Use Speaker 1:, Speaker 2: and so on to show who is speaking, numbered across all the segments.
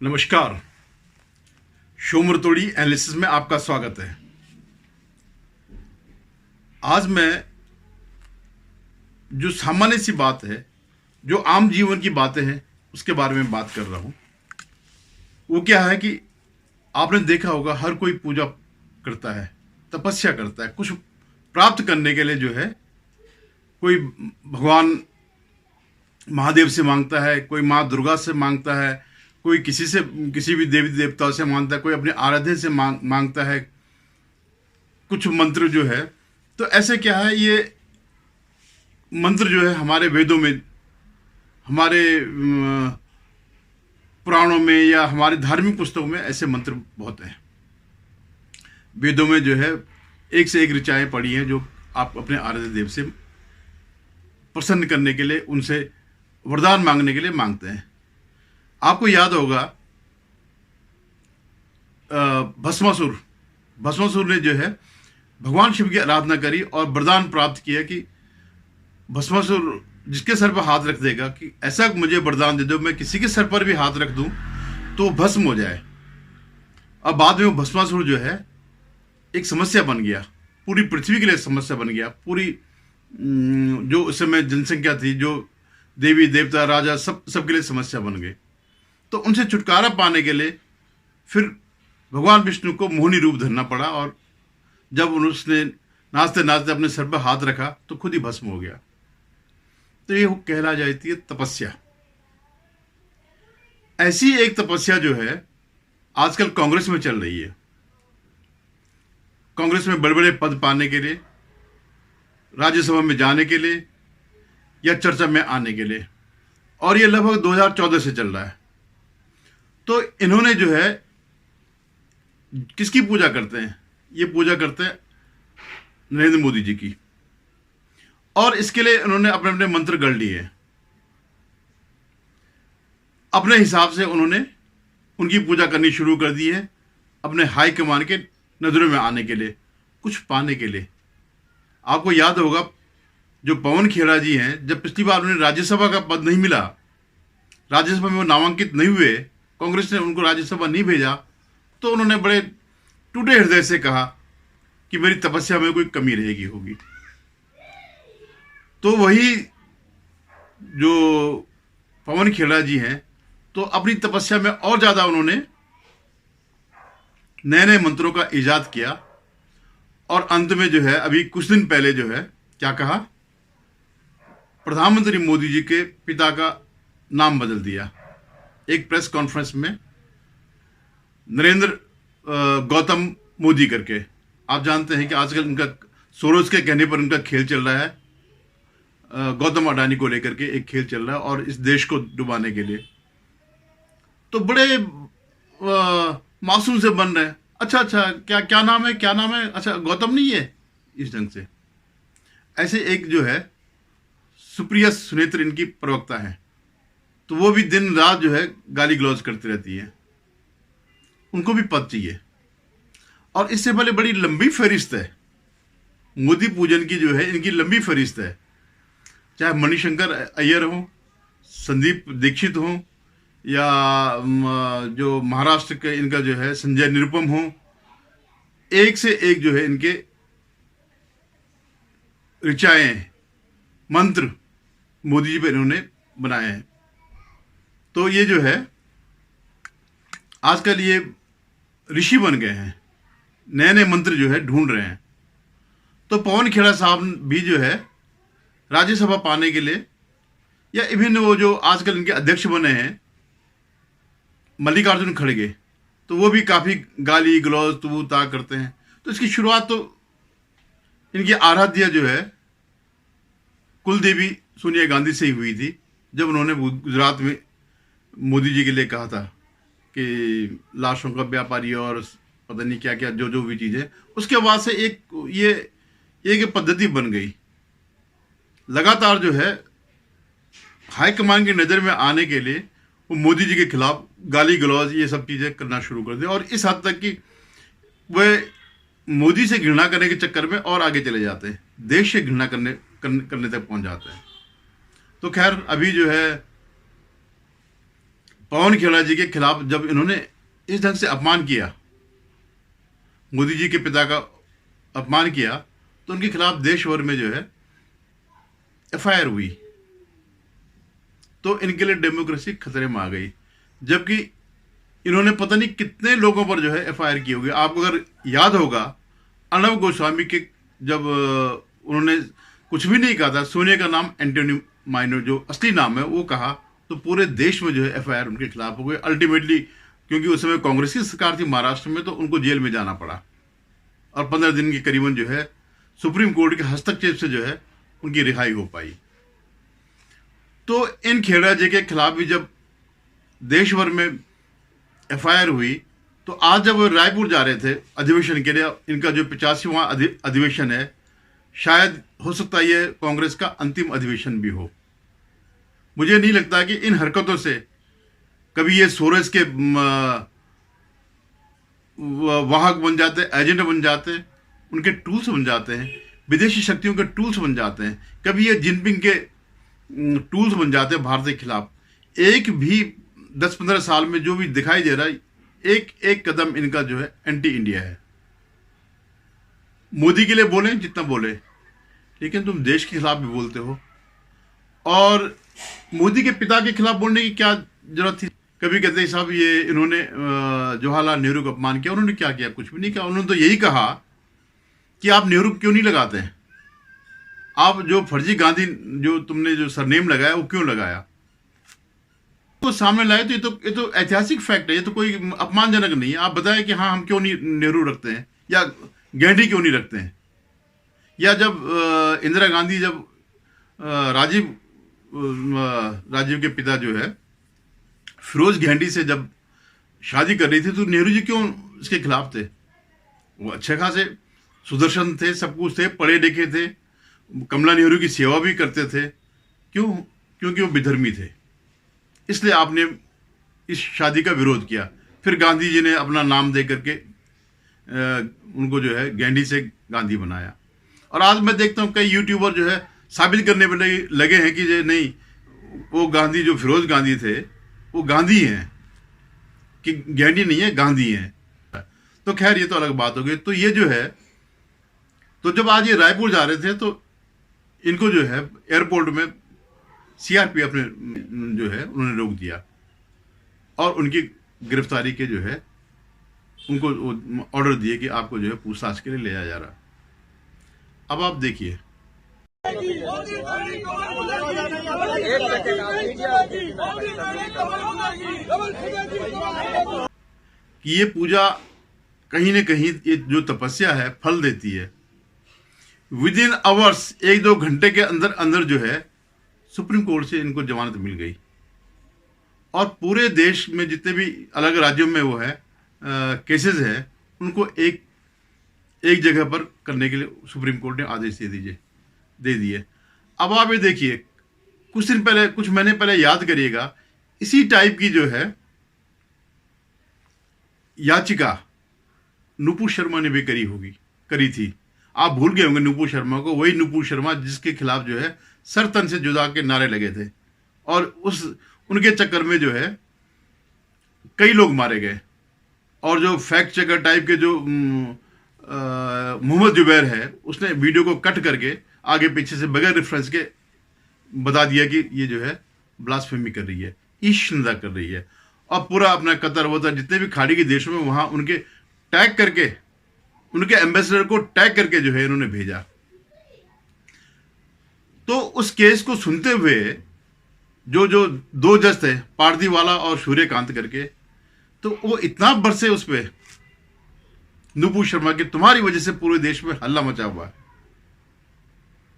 Speaker 1: नमस्कार। शोमर तोड़ी एनालिसिस में आपका स्वागत है। आज मैं जो सामान्य सी बात है, जो आम जीवन की बातें हैं, उसके बारे में बात कर रहा हूं। वो क्या है कि आपने देखा होगा हर कोई पूजा करता है, तपस्या करता है, कुछ प्राप्त करने के लिए जो है कोई भगवान महादेव से मांगता है, कोई माँ दुर्गा से मांगता है, कोई किसी भी देवी देवता से मांगता है, कोई अपने आराध्य से मांगता है कुछ मंत्र जो है। तो ऐसे क्या है, ये मंत्र जो है हमारे वेदों में, हमारे पुराणों में या हमारे धार्मिक पुस्तकों में ऐसे मंत्र बहुत हैं। वेदों में जो है एक से एक ऋचाएं पड़ी हैं जो आप अपने आराध्य देव से प्रसन्न करने के लिए, उनसे वरदान मांगने के लिए मांगते हैं। आपको याद होगा भस्मासुर ने जो है भगवान शिव की आराधना करी और वरदान प्राप्त किया कि भस्मासुर जिसके सर पर हाथ रख देगा, कि ऐसा मुझे वरदान दे दो मैं किसी के सर पर भी हाथ रख दूं तो भस्म हो जाए। अब बाद में वो भस्मासुर जो है एक समस्या बन गया, पूरी पृथ्वी के लिए समस्या बन गया। पूरी जो उस समय जनसंख्या थी, जो देवी देवता राजा सबके लिए समस्या बन गई। तो उनसे छुटकारा पाने के लिए फिर भगवान विष्णु को मोहिनी रूप धरना पड़ा, और जब उसने नाचते नाचते अपने सर पर हाथ रखा तो खुद ही भस्म हो गया। तो ये कहला जाती है तपस्या। ऐसी एक तपस्या जो है आजकल कांग्रेस में चल रही है। कांग्रेस में बड़े बड़े पद पाने के लिए, राज्यसभा में जाने के लिए या चर्चा में आने के लिए, और ये लगभग 2014 से चल रहा है। तो इन्होंने जो है किसकी पूजा करते हैं? ये पूजा करते हैं नरेंद्र मोदी जी की, और इसके लिए उन्होंने अपने अपने मंत्र गढ़ लिए हैं। अपने हिसाब से उन्होंने उनकी पूजा करनी शुरू कर दी है, अपने हाई कमान के नजरों में आने के लिए, कुछ पाने के लिए। आपको याद होगा जो पवन खेड़ा जी हैं, जब पिछली बार उन्हें राज्यसभा का पद नहीं मिला, राज्यसभा में वो नामांकित नहीं हुए, कांग्रेस ने उनको राज्यसभा नहीं भेजा, तो उन्होंने बड़े टूटे हृदय से कहा कि मेरी तपस्या में कोई कमी रहेगी होगी। तो वही जो पवन खेड़ा जी हैं, तो अपनी तपस्या में और ज्यादा उन्होंने नए नए मंत्रों का इजाद किया, और अंत में जो है अभी कुछ दिन पहले जो है क्या कहा, प्रधानमंत्री मोदी जी के पिता का नाम बदल दिया। एक प्रेस कॉन्फ्रेंस में नरेंद्र गौतम मोदी करके, आप जानते हैं कि आजकल उनका सोरोस के कहने पर उनका खेल चल रहा है, गौतम अडानी को लेकर के एक खेल चल रहा है, और इस देश को डुबाने के लिए। तो बड़े मासूम से बन रहे हैं। अच्छा, क्या नाम है, क्या नाम है? अच्छा, गौतम नहीं है, इस ढंग से। ऐसे एक जो है सुप्रिया सुनेत्र इनकी प्रवक्ता है, तो वो भी दिन रात जो है गाली गलौज करती रहती है। उनको भी पद चाहिए। और इससे पहले बड़ी लंबी फहरिस्त है मोदी पूजन की, जो है इनकी लंबी फहरिस्त है। चाहे मणिशंकर अय्यर हो, संदीप दीक्षित हो, या जो महाराष्ट्र के इनका जो है संजय निरुपम हो, एक से एक जो है इनके ऋचाएं, मंत्र मोदी जी पे इन्होंने बनाए हैं। तो ये जो है आजकल ये ऋषि बन गए हैं, नए नए मंत्र जो है ढूंढ रहे हैं। तो पवन खेड़ा साहब भी जो है राज्यसभा पाने के लिए, या इवन वो जो आजकल इनके अध्यक्ष बने हैं मल्लिकार्जुन खड़गे, तो वो भी काफी गाली गलौज तू ता करते हैं। तो इसकी शुरुआत तो इनकी आराध्य जो है कुलदेवी सोनिया गांधी से ही हुई थी, जब उन्होंने गुजरात में मोदी जी के लिए कहा था कि लाशों का व्यापारी और पता नहीं क्या क्या जो भी चीजें। उसके बाद से एक पद्धति बन गई। लगातार जो है हाईकमान की नजर में आने के लिए वो मोदी जी के खिलाफ गाली गलौज ये सब चीजें करना शुरू कर दी, और इस हद तक कि वह मोदी से घृणा करने के चक्कर में और आगे चले जाते हैं, देश से घृणा करने तक पहुंच जाते हैं। तो खैर अभी जो है पवन खेड़ा जी के खिलाफ जब इन्होंने इस ढंग से अपमान किया, मोदी जी के पिता का अपमान किया, तो उनके खिलाफ देश भर में जो है एफआईआर हुई। तो इनके लिए डेमोक्रेसी खतरे में आ गई, जबकि इन्होंने पता नहीं कितने लोगों पर जो है एफआईआर की होगी। आपको अगर याद होगा, अर्णब गोस्वामी के जब उन्होंने कुछ भी नहीं कहा था, सोनिया का नाम एंटोनी माइनो जो असली नाम है वो कहा, तो पूरे देश में जो है एफआईआर उनके खिलाफ हो गई। अल्टीमेटली क्योंकि उस समय कांग्रेस की सरकार थी महाराष्ट्र में, तो उनको जेल में जाना पड़ा और 15 दिन के करीबन जो है सुप्रीम कोर्ट के हस्तक्षेप से जो है उनकी रिहाई हो पाई। तो इन खेड़ा जी के खिलाफ भी जब देश भर में एफआईआर हुई, तो आज जब वो रायपुर जा रहे थे अधिवेशन के लिए, इनका जो 85वां अधिवेशन है, शायद हो सकता है ये कांग्रेस का अंतिम अधिवेशन भी हो। मुझे नहीं लगता कि इन हरकतों से कभी ये सोरेस के वाहक बन जाते हैं, एजेंट बन जाते हैं, उनके टूल्स बन जाते हैं, विदेशी शक्तियों के टूल्स बन जाते हैं, कभी ये जिनपिंग के टूल्स बन जाते हैं भारत के खिलाफ। एक भी 10-15 साल में जो भी दिखाई दे रहा है, एक एक कदम इनका जो है एंटी इंडिया है। मोदी के लिए बोले जितना बोले, लेकिन तुम देश के खिलाफ भी बोलते हो, और मोदी के पिता के खिलाफ बोलने की क्या जरूरत थी? कभी कहते हैं साहब ये इन्होंने जवाहरलाल नेहरू का अपमान किया। उन्होंने क्या किया? कुछ भी नहीं किया। उन्होंने तो यही कहा कि आप नेहरू क्यों नहीं लगाते हैं, आप जो फर्जी गांधी जो तुमने जो सरनेम लगाया वो क्यों लगाया, तो सामने लाए। तो ये तो ऐतिहासिक फैक्ट है, ये तो कोई अपमानजनक नहीं है। आप बताएं कि हाँ हम क्यों नहीं नेहरू रखते हैं, या गांधी क्यों नहीं रखते हैं, या जब इंदिरा गांधी जब राजीव के पिता जो है फिरोज गांधी से जब शादी कर रही थी, तो नेहरू जी क्यों इसके खिलाफ थे? वो अच्छे खासे सुदर्शन थे, सब कुछ थे, पढ़े लिखे थे, कमला नेहरू की सेवा भी करते थे। क्यों? क्योंकि वो विधर्मी थे, इसलिए आपने इस शादी का विरोध किया। फिर गांधी जी ने अपना नाम दे करके उनको जो है गांधी से गांधी बनाया। और आज मैं देखता हूँ कई यूट्यूबर जो है साबित करने पर लगे हैं कि ये नहीं, वो गांधी जो फिरोज गांधी थे वो गांधी हैं, कि गांधी नहीं है, गांधी हैं। तो खैर ये तो अलग बात हो गई। तो ये जो है, तो जब आज ये रायपुर जा रहे थे, तो इनको जो है एयरपोर्ट में सीआरपीएफ ने जो है उन्होंने रोक दिया और उनकी गिरफ्तारी के जो है उनको ऑर्डर दिए कि आपको जो है पूछताछ के लिए ले जाया जा रहा। अब आप देखिए, कि ये पूजा कहीं न कहीं ये जो तपस्या है फल देती है। विद इन आवर्स, 1-2 घंटे के अंदर अंदर जो है सुप्रीम कोर्ट से इनको जमानत मिल गई, और पूरे देश में जितने भी अलग राज्यों में वो है केसेस है, उनको एक जगह पर करने के लिए सुप्रीम कोर्ट ने आदेश दे दिए। अब आप ये देखिए, कुछ महीने पहले याद करिएगा, इसी टाइप की जो है याचिका नुपुर शर्मा ने भी करी थी। आप भूल गए होंगे नुपुर शर्मा को, वही नुपुर शर्मा जिसके खिलाफ जो है सर तन से जुदा के नारे लगे थे, और उनके चक्कर में जो है कई लोग मारे गए। और जो फैक्ट चेकर टाइप के जो मोहम्मद जुबैर है, उसने वीडियो को कट करके आगे पीछे से बगैर रेफरेंस के बता दिया कि ये जो है ब्लास्फेमी कर रही है, ईशनिंदा कर रही है, और पूरा अपना कतर वतर जितने भी खाड़ी के देशों में वहां उनके टैग करके, उनके एम्बेसडर को टैग करके जो है इन्होंने भेजा। तो उस केस को सुनते हुए जो 2 जज थे, पारदीवाला और सूर्यकांत करके, तो वो इतना बरसे उस पर नुपुर शर्मा की, तुम्हारी वजह से पूरे देश में हल्ला मचा हुआ है,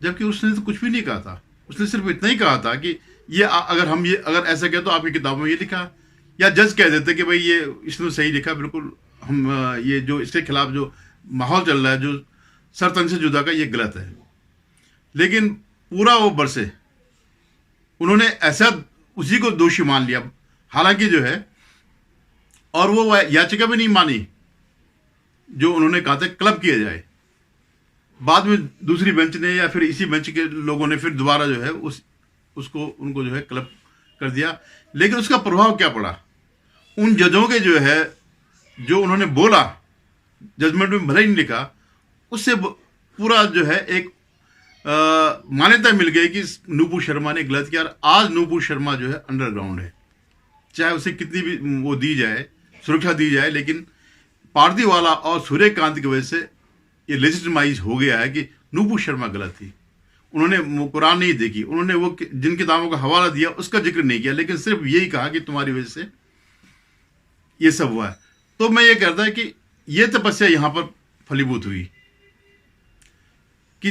Speaker 1: जबकि उसने तो कुछ भी नहीं कहा था। उसने सिर्फ इतना ही कहा था कि ये अगर ऐसा कहे तो आपकी किताबों में ये लिखा, या जज कह देते कि भाई ये इसने सही लिखा, बिल्कुल हम ये जो इसके खिलाफ जो माहौल चल रहा है जो सरतन से जुदा का, ये गलत है। लेकिन पूरा वो बरसे उन्होंने ऐसा उसी को दोषी मान लिया, हालांकि जो है, और वो याचिका भी नहीं मानी जो उन्होंने कहा था क्लब किया जाए। बाद में दूसरी बेंच ने या फिर इसी बेंच के लोगों ने फिर दोबारा जो है उनको जो है क्लब कर दिया। लेकिन उसका प्रभाव क्या पड़ा उन जजों के जो उन्होंने बोला, जजमेंट में भले ही नहीं लिखा, उससे पूरा एक मान्यता मिल गई कि नूपुर शर्मा ने गलत किया। और आज नूपुर शर्मा अंडरग्राउंड है, चाहे उसे कितनी भी वो दी जाए, सुरक्षा दी जाए, लेकिन पारदीवाला और सूर्यकांत की वजह से ये लेजिटिमाइज हो गया है कि नूपुर शर्मा गलत थी। उन्होंने कुरान नहीं देखी, उन्होंने वो जिन किताबों का हवाला दिया उसका जिक्र नहीं किया, लेकिन सिर्फ यही कहा कि तुम्हारी वजह से ये सब हुआ है। तो मैं ये कहता है कि ये तपस्या यहां पर फलीभूत हुई कि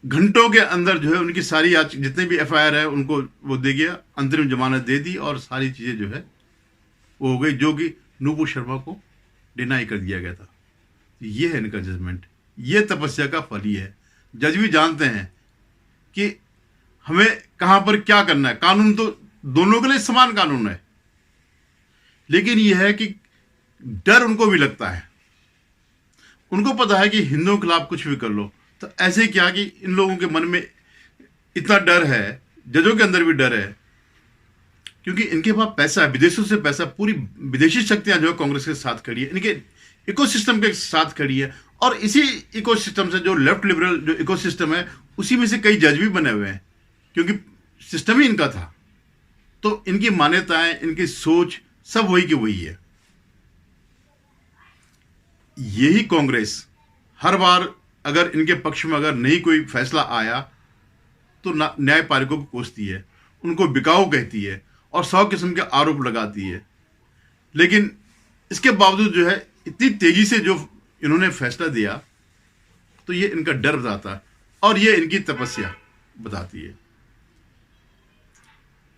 Speaker 1: घंटों के अंदर उनकी सारी जितने भी एफआईआर है उनको वो दे गया, अंतरिम जमानत दे दी और सारी चीजें वो हो गई, जो कि नूपुर शर्मा को डिनाई कर दिया गया था। ये है इनका जजमेंट, ये तपस्या का फल ही है। जज भी जानते हैं कि हमें कहां पर क्या करना है। कानून तो दोनों के लिए समान कानून है, लेकिन यह है कि डर उनको भी लगता है। उनको पता है कि हिंदुओं के खिलाफ कुछ भी कर लो, तो ऐसे क्या कि इन लोगों के मन में इतना डर है, जजों के अंदर भी डर है, क्योंकि इनके पास पैसा है, विदेशों से पैसा, पूरी विदेशी शक्तियां कांग्रेस के साथ खड़ी है, इनके इकोसिस्टम के साथ खड़ी है। और इसी इकोसिस्टम से जो लेफ्ट लिबरल जो इकोसिस्टम है, उसी में से कई जज भी बने हुए हैं, क्योंकि सिस्टम ही इनका था। तो इनकी मान्यताएं, इनकी सोच सब वही की वही है। यही कांग्रेस हर बार अगर इनके पक्ष में अगर नहीं कोई फैसला आया तो न्यायपालिका को कोसती है, उनको बिकाऊ कहती है और 100 किस्म के आरोप लगाती है। लेकिन इसके बावजूद इतनी तेजी से इन्होंने फैसला दिया, तो ये इनका डर बताता है और ये इनकी तपस्या बताती है।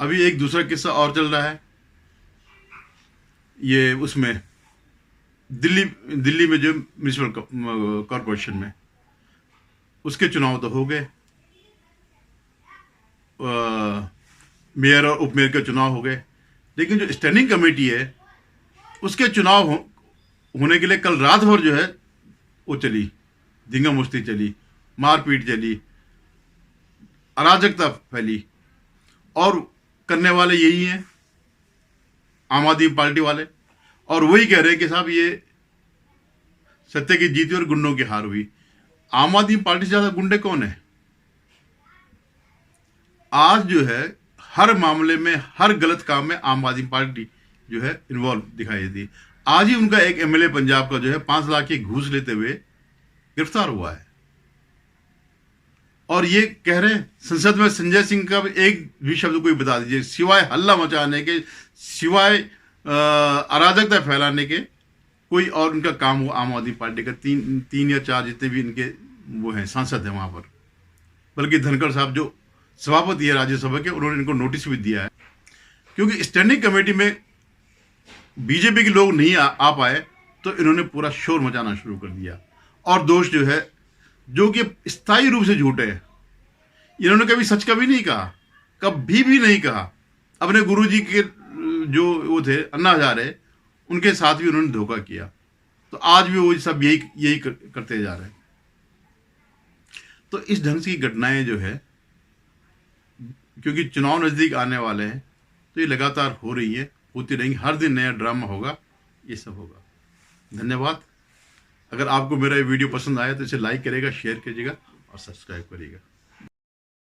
Speaker 1: अभी एक दूसरा किस्सा और चल रहा है, ये उसमें दिल्ली में जो म्युनिसिपल कॉरपोरेशन में उसके चुनाव तो हो गए, मेयर और उपमेयर के चुनाव हो गए, लेकिन जो स्टैंडिंग कमेटी है उसके चुनाव होने के लिए कल रात भर वो चली, धींगा मुश्ती चली, मारपीट चली, अराजकता फैली। और करने वाले यही हैं, आम आदमी पार्टी वाले, और वही कह रहे हैं कि साहब ये सत्य की जीत और गुंडों की हार हुई। आम आदमी पार्टी से ज्यादा गुंडे कौन है? आज हर मामले में, हर गलत काम में आम आदमी पार्टी इन्वॉल्व दिखाई देती। आज ही उनका एक एमएलए पंजाब का 5 लाख की घूस लेते हुए गिरफ्तार हुआ है। और ये कह रहे हैं संसद में संजय सिंह का एक भी शब्द कोई बता दीजिए, सिवाय हल्ला मचाने के, सिवाय अराजकता फैलाने के, कोई और उनका काम हो आम आदमी पार्टी का। तीन या चार जितने भी इनके वो हैं सांसद हैं वहां पर, बल्कि धनखड़ साहब जो सभापति है राज्यसभा के, उन्होंने इनको नोटिस भी दिया है, क्योंकि स्टैंडिंग कमेटी में बीजेपी के लोग नहीं आ पाए तो इन्होंने पूरा शोर मचाना शुरू कर दिया। और दोष जो कि स्थायी रूप से झूठे हैं। इन्होंने कभी सच कभी नहीं कहा, कभी भी नहीं कहा। अपने गुरुजी के जो वो थे अन्ना हजारे, उनके साथ भी उन्होंने धोखा किया। तो आज भी वो सब यही करते जा रहे हैं। तो इस ढंग की घटनाएं क्योंकि चुनाव नजदीक आने वाले हैं, तो ये लगातार हो रही है, होती रहेंगी। हर दिन नया ड्रामा होगा, ये सब होगा। धन्यवाद। अगर आपको मेरा ये वीडियो पसंद आया तो इसे लाइक करिएगा, शेयर कीजिएगा और सब्सक्राइब करिएगा।